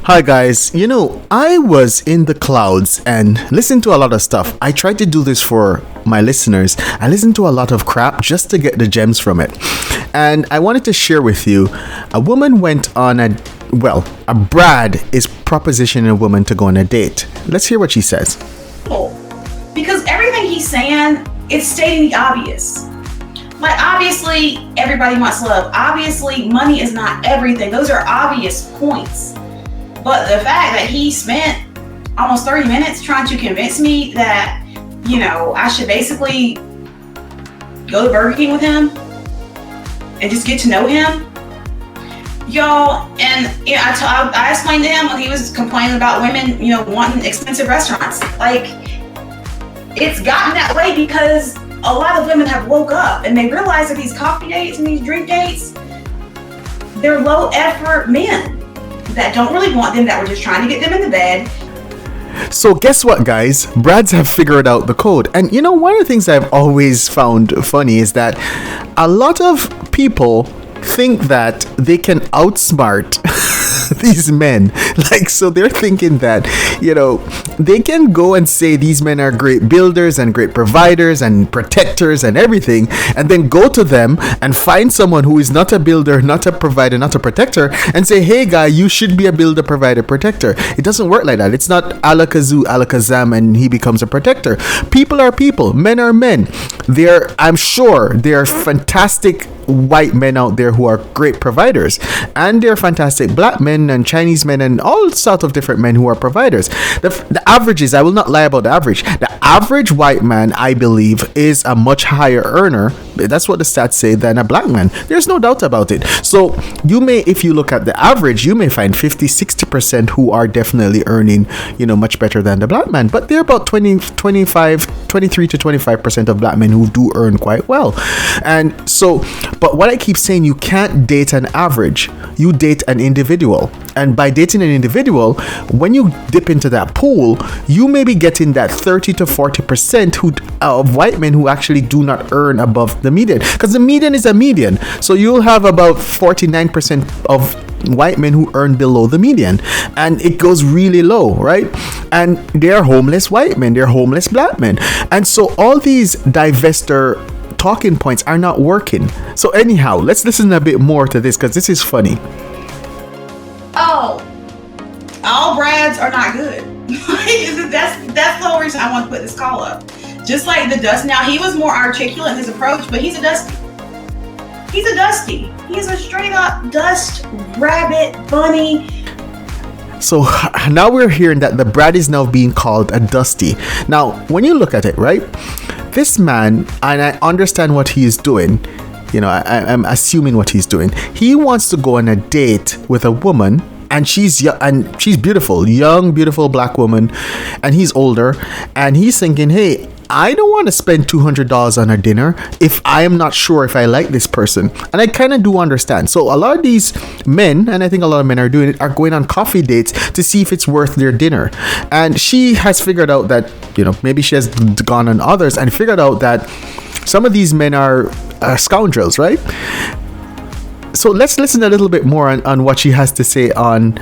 Hi guys, I was in the clouds and listened to a lot of stuff. I tried to do this for my listeners. I listened to a lot of crap just to get the gems from it. And I wanted to share with you, a woman went on a Brad is propositioning a woman to go on a date. Let's hear what she says. Because everything he's saying, it's stating the obvious. Like, obviously, everybody wants love. Obviously, money is not everything. Those are obvious points. But the fact that he spent almost 30 minutes trying to convince me that, I should basically go to Burger King with him and just get to know him, y'all. And I explained to him when he was complaining about women, wanting expensive restaurants. Like, it's gotten that way because a lot of women have woke up and they realize that these coffee dates and these drink dates, they're low effort men that don't really want them, that were just trying to get them in the bed. So guess what, guys? Brads have figured out the code. And one of the things I've always found funny is that a lot of people think that they can outsmart these men. So they're thinking that, they can go and say these men are great builders and great providers and protectors and everything, and then go to them and find someone who is not a builder, not a provider, not a protector, and say, hey guy, you should be a builder, provider, protector. It doesn't work like that. It's not alakazoo, alakazam, and he becomes a protector. People are people. Men are men. I'm sure there are fantastic white men out there who are great providers, and there are fantastic black men and Chinese men and all sorts of different men who are providers. The averages, I will not lie about the average white man, I believe, is a much higher earner, that's what the stats say, than a black man. There's no doubt about it. So if you look at the average, you may find 50-60% who are definitely earning much better than the black man, but there are about 23 to 25% of black men who do earn quite well. And so, but what I keep saying, you can't date an average, you date an individual. And by dating an individual, when you dip into that pool, you may be getting that 30 to 40% of white men who actually do not earn above the median, because the median is a median. So you'll have about 49% of white men who earn below the median, and it goes really low, right? And they're homeless white men, they're homeless black men. And so all these divester talking points are not working. So anyhow, let's listen a bit more to this, because this is funny. Oh, all Brads are not good. that's the whole reason I want to put this call up. Just like the Dust. Now, he was more articulate in his approach, but he's a Dusty. He's a Dusty. He's a straight up dust rabbit bunny. So now we're hearing that the Brad is now being called a Dusty. Now, when you look at it, right, this man, and I understand what he is doing, I'm assuming what he's doing. He wants to go on a date with a woman, and she's young, and she's beautiful, young, beautiful black woman, and he's older, and he's thinking, hey, I don't want to spend $200 on a dinner if I am not sure if I like this person. And I kind of do understand. So a lot of these men, and I think a lot of men are doing it, are going on coffee dates to see if it's worth their dinner. And she has figured out that, maybe she has gone on others and figured out that some of these men are scoundrels, right? So let's listen a little bit more on what she has to say on,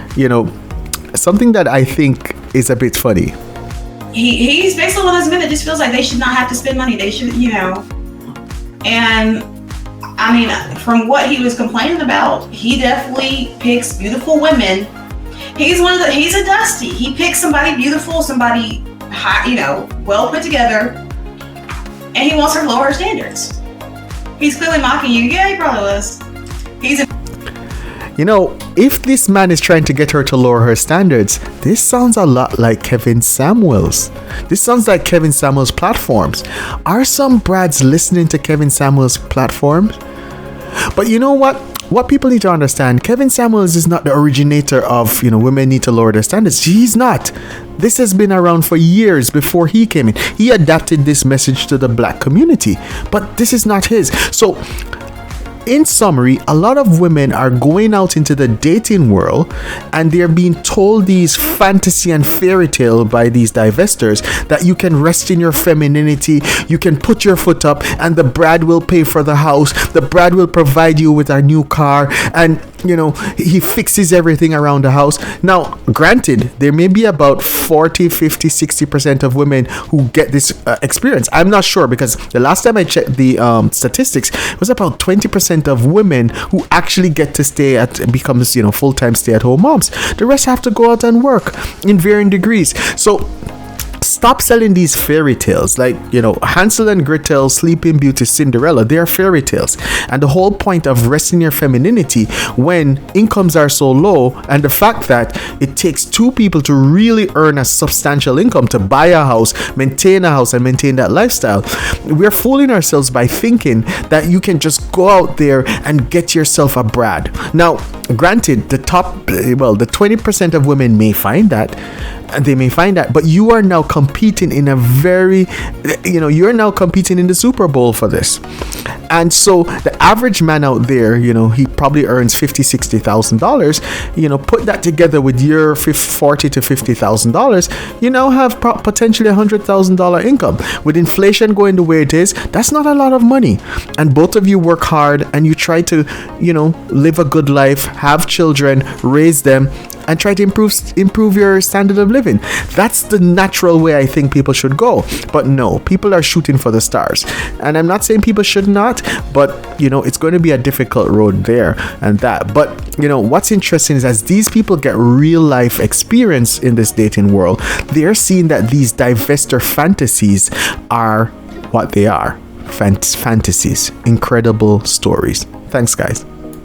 something that I think is a bit funny. He's basically one of those men that just feels like they should not have to spend money. They should, and I mean, from what he was complaining about, he definitely picks beautiful women. He's a Dusty. He picks somebody beautiful, somebody high, well put together, and he wants her to lower her standards. He's clearly mocking you. Yeah, he probably was. If this man is trying to get her to lower her standards, this sounds a lot like Kevin Samuels. This sounds like Kevin Samuels' platforms. Are some Brads listening to Kevin Samuels' platforms? But you know what? What people need to understand, Kevin Samuels is not the originator of, women need to lower their standards. He's not. This has been around for years before he came in. He adapted this message to the black community, but this is not his. So, in summary, a lot of women are going out into the dating world and they're being told these fantasy and fairy tale by these divestors that you can rest in your femininity, you can put your foot up, and the Brad will pay for the house, the Brad will provide you with a new car, and he fixes everything around the house. Now, granted, there may be about 40, 50, 60% of women who get this experience. I'm not sure, because the last time I checked the statistics, it was about 20% of women who actually get to becomes full-time stay-at-home moms. The rest have to go out and work in varying degrees. So stop selling these fairy tales like Hansel and Gretel, Sleeping Beauty, Cinderella. They are fairy tales, and the whole point of resting your femininity when incomes are so low, and the fact that it takes two people to really earn a substantial income to buy a house, maintain a house, and maintain that lifestyle. We're fooling ourselves by thinking that you can just go out there and get yourself a Brad. Now, granted, the 20% of women may find that, and they may find that, but you are now competing in a very, you're now competing in the Super Bowl for this. And so the average man out there, he probably earns $50,000-$60,000. Put that together with your $40,000 to $50,000, you now have potentially $100,000 income. With inflation going the way it is, that's not a lot of money. And both of you work hard and you try to, live a good life, have children, raise them, and try to improve your standard of living. That's the natural way I think people should go. But no, people are shooting for the stars. And I'm not saying people should not, but it's going to be a difficult road there and that. But what's interesting is, as these people get real life experience in this dating world, they're seeing that these divester fantasies are what they are. Fantasies. Incredible stories. Thanks, guys.